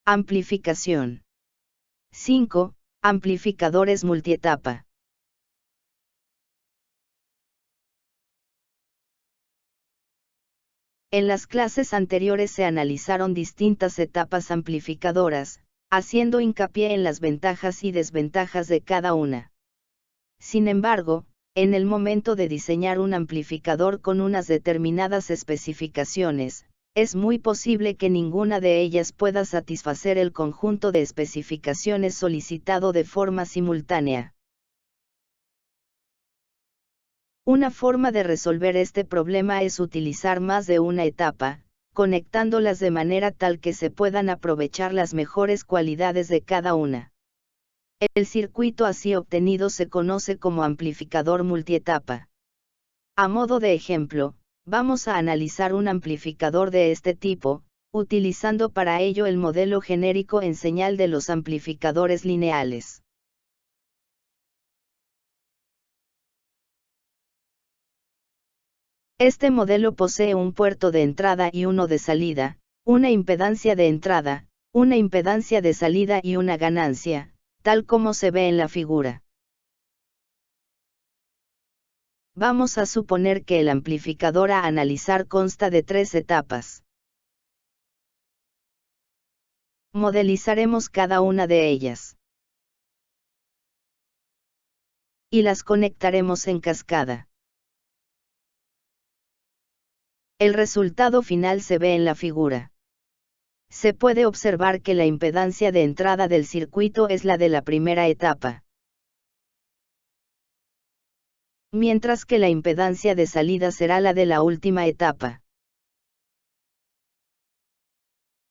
Amplificación. 5. Amplificadores multietapa. En las clases anteriores se analizaron distintas etapas amplificadoras, haciendo hincapié en las ventajas y desventajas de cada una. Sin embargo, en el momento de diseñar un amplificador con unas determinadas especificaciones, es muy posible que ninguna de ellas pueda satisfacer el conjunto de especificaciones solicitado de forma simultánea. Una forma de resolver este problema es utilizar más de una etapa, conectándolas de manera tal que se puedan aprovechar las mejores cualidades de cada una. El circuito así obtenido se conoce como amplificador multietapa. A modo de ejemplo, vamos a analizar un amplificador de este tipo, utilizando para ello el modelo genérico en señal de los amplificadores lineales. Este modelo posee un puerto de entrada y uno de salida, una impedancia de entrada, una impedancia de salida y una ganancia, tal como se ve en la figura. Vamos a suponer que el amplificador a analizar consta de 3 etapas. Modelizaremos cada una de ellas. Y las conectaremos en cascada. El resultado final se ve en la figura. Se puede observar que la impedancia de entrada del circuito es la de la primera etapa, mientras que la impedancia de salida será la de la última etapa.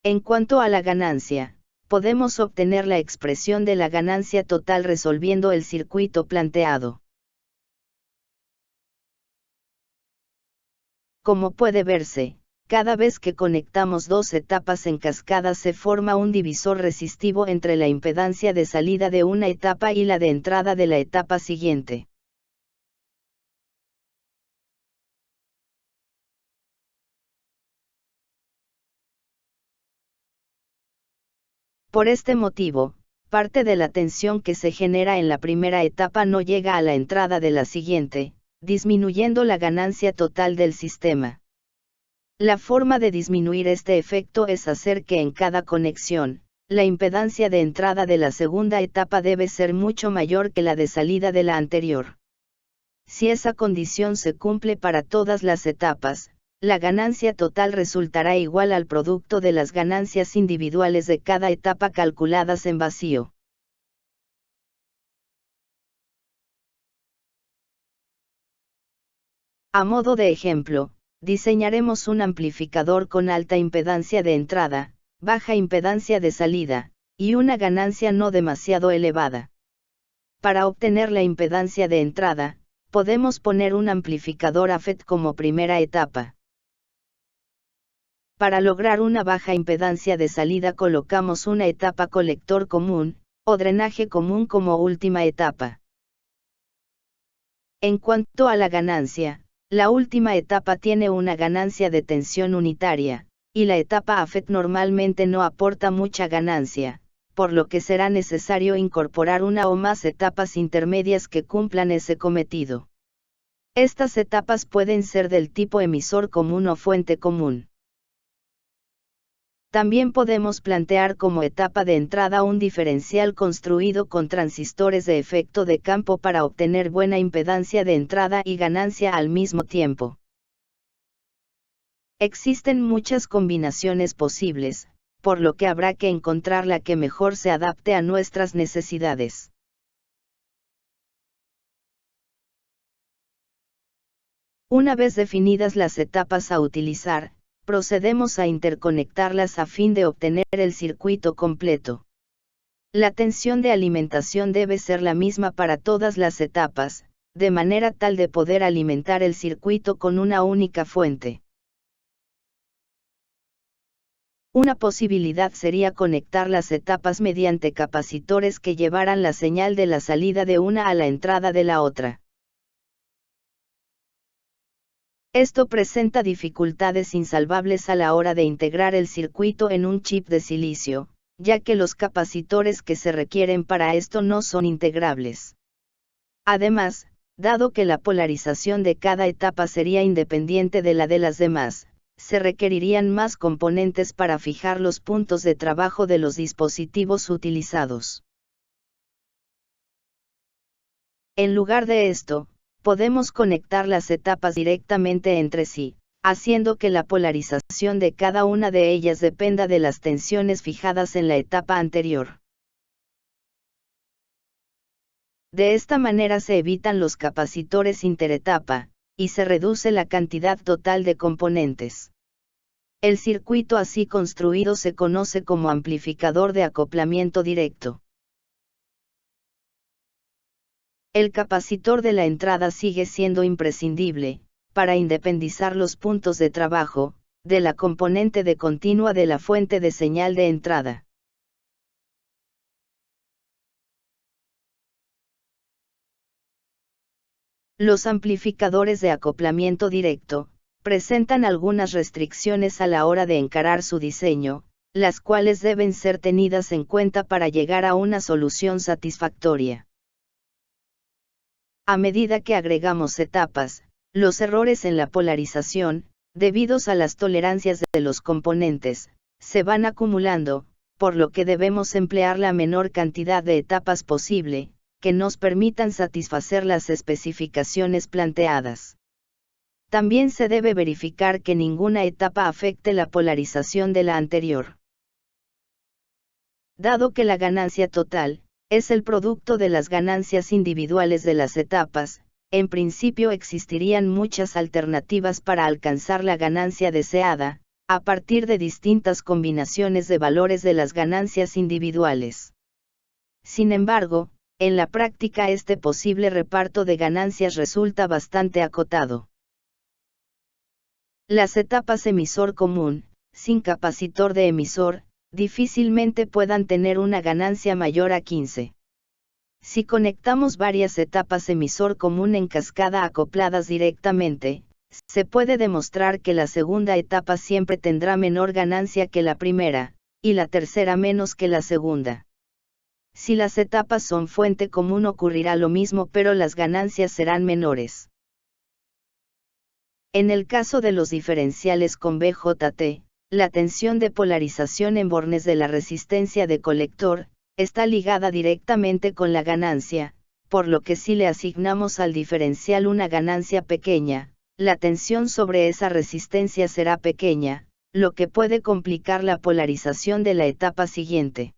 En cuanto a la ganancia, podemos obtener la expresión de la ganancia total resolviendo el circuito planteado. Como puede verse, cada vez que conectamos dos etapas en cascada se forma un divisor resistivo entre la impedancia de salida de una etapa y la de entrada de la etapa siguiente. Por este motivo, parte de la tensión que se genera en la primera etapa no llega a la entrada de la siguiente, disminuyendo la ganancia total del sistema. La forma de disminuir este efecto es hacer que en cada conexión, la impedancia de entrada de la segunda etapa debe ser mucho mayor que la de salida de la anterior. Si esa condición se cumple para todas las etapas, la ganancia total resultará igual al producto de las ganancias individuales de cada etapa calculadas en vacío. A modo de ejemplo, diseñaremos un amplificador con alta impedancia de entrada, baja impedancia de salida, y una ganancia no demasiado elevada. Para obtener la impedancia de entrada, podemos poner un amplificador AFET como primera etapa. Para lograr una baja impedancia de salida colocamos una etapa colector común, o drenaje común como última etapa. En cuanto a la ganancia, la última etapa tiene una ganancia de tensión unitaria, y la etapa AFET normalmente no aporta mucha ganancia, por lo que será necesario incorporar una o más etapas intermedias que cumplan ese cometido. Estas etapas pueden ser del tipo emisor común o fuente común. También podemos plantear como etapa de entrada un diferencial construido con transistores de efecto de campo para obtener buena impedancia de entrada y ganancia al mismo tiempo. Existen muchas combinaciones posibles, por lo que habrá que encontrar la que mejor se adapte a nuestras necesidades. Una vez definidas las etapas a utilizar, procedemos a interconectarlas a fin de obtener el circuito completo. La tensión de alimentación debe ser la misma para todas las etapas, de manera tal de poder alimentar el circuito con una única fuente. Una posibilidad sería conectar las etapas mediante capacitores que llevaran la señal de la salida de una a la entrada de la otra. Esto presenta dificultades insalvables a la hora de integrar el circuito en un chip de silicio, ya que los capacitores que se requieren para esto no son integrables. Además, dado que la polarización de cada etapa sería independiente de la de las demás, se requerirían más componentes para fijar los puntos de trabajo de los dispositivos utilizados. En lugar de esto, podemos conectar las etapas directamente entre sí, haciendo que la polarización de cada una de ellas dependa de las tensiones fijadas en la etapa anterior. De esta manera se evitan los capacitores interetapa, y se reduce la cantidad total de componentes. El circuito así construido se conoce como amplificador de acoplamiento directo. El capacitor de la entrada sigue siendo imprescindible, para independizar los puntos de trabajo, de la componente de continua de la fuente de señal de entrada. Los amplificadores de acoplamiento directo presentan algunas restricciones a la hora de encarar su diseño, las cuales deben ser tenidas en cuenta para llegar a una solución satisfactoria. A medida que agregamos etapas, los errores en la polarización, debidos a las tolerancias de los componentes, se van acumulando, por lo que debemos emplear la menor cantidad de etapas posible, que nos permitan satisfacer las especificaciones planteadas. También se debe verificar que ninguna etapa afecte la polarización de la anterior. Dado que la ganancia total es el producto de las ganancias individuales de las etapas, en principio existirían muchas alternativas para alcanzar la ganancia deseada, a partir de distintas combinaciones de valores de las ganancias individuales. Sin embargo, en la práctica este posible reparto de ganancias resulta bastante acotado. Las etapas emisor común, sin capacitor de emisor, difícilmente puedan tener una ganancia mayor a 15. Si conectamos varias etapas emisor común en cascada acopladas directamente, se puede demostrar que la segunda etapa siempre tendrá menor ganancia que la primera, y la tercera menos que la segunda. Si las etapas son fuente común ocurrirá lo mismo, pero las ganancias serán menores. En el caso de los diferenciales con BJT, la tensión de polarización en bornes de la resistencia de colector está ligada directamente con la ganancia, por lo que si le asignamos al diferencial una ganancia pequeña, la tensión sobre esa resistencia será pequeña, lo que puede complicar la polarización de la etapa siguiente.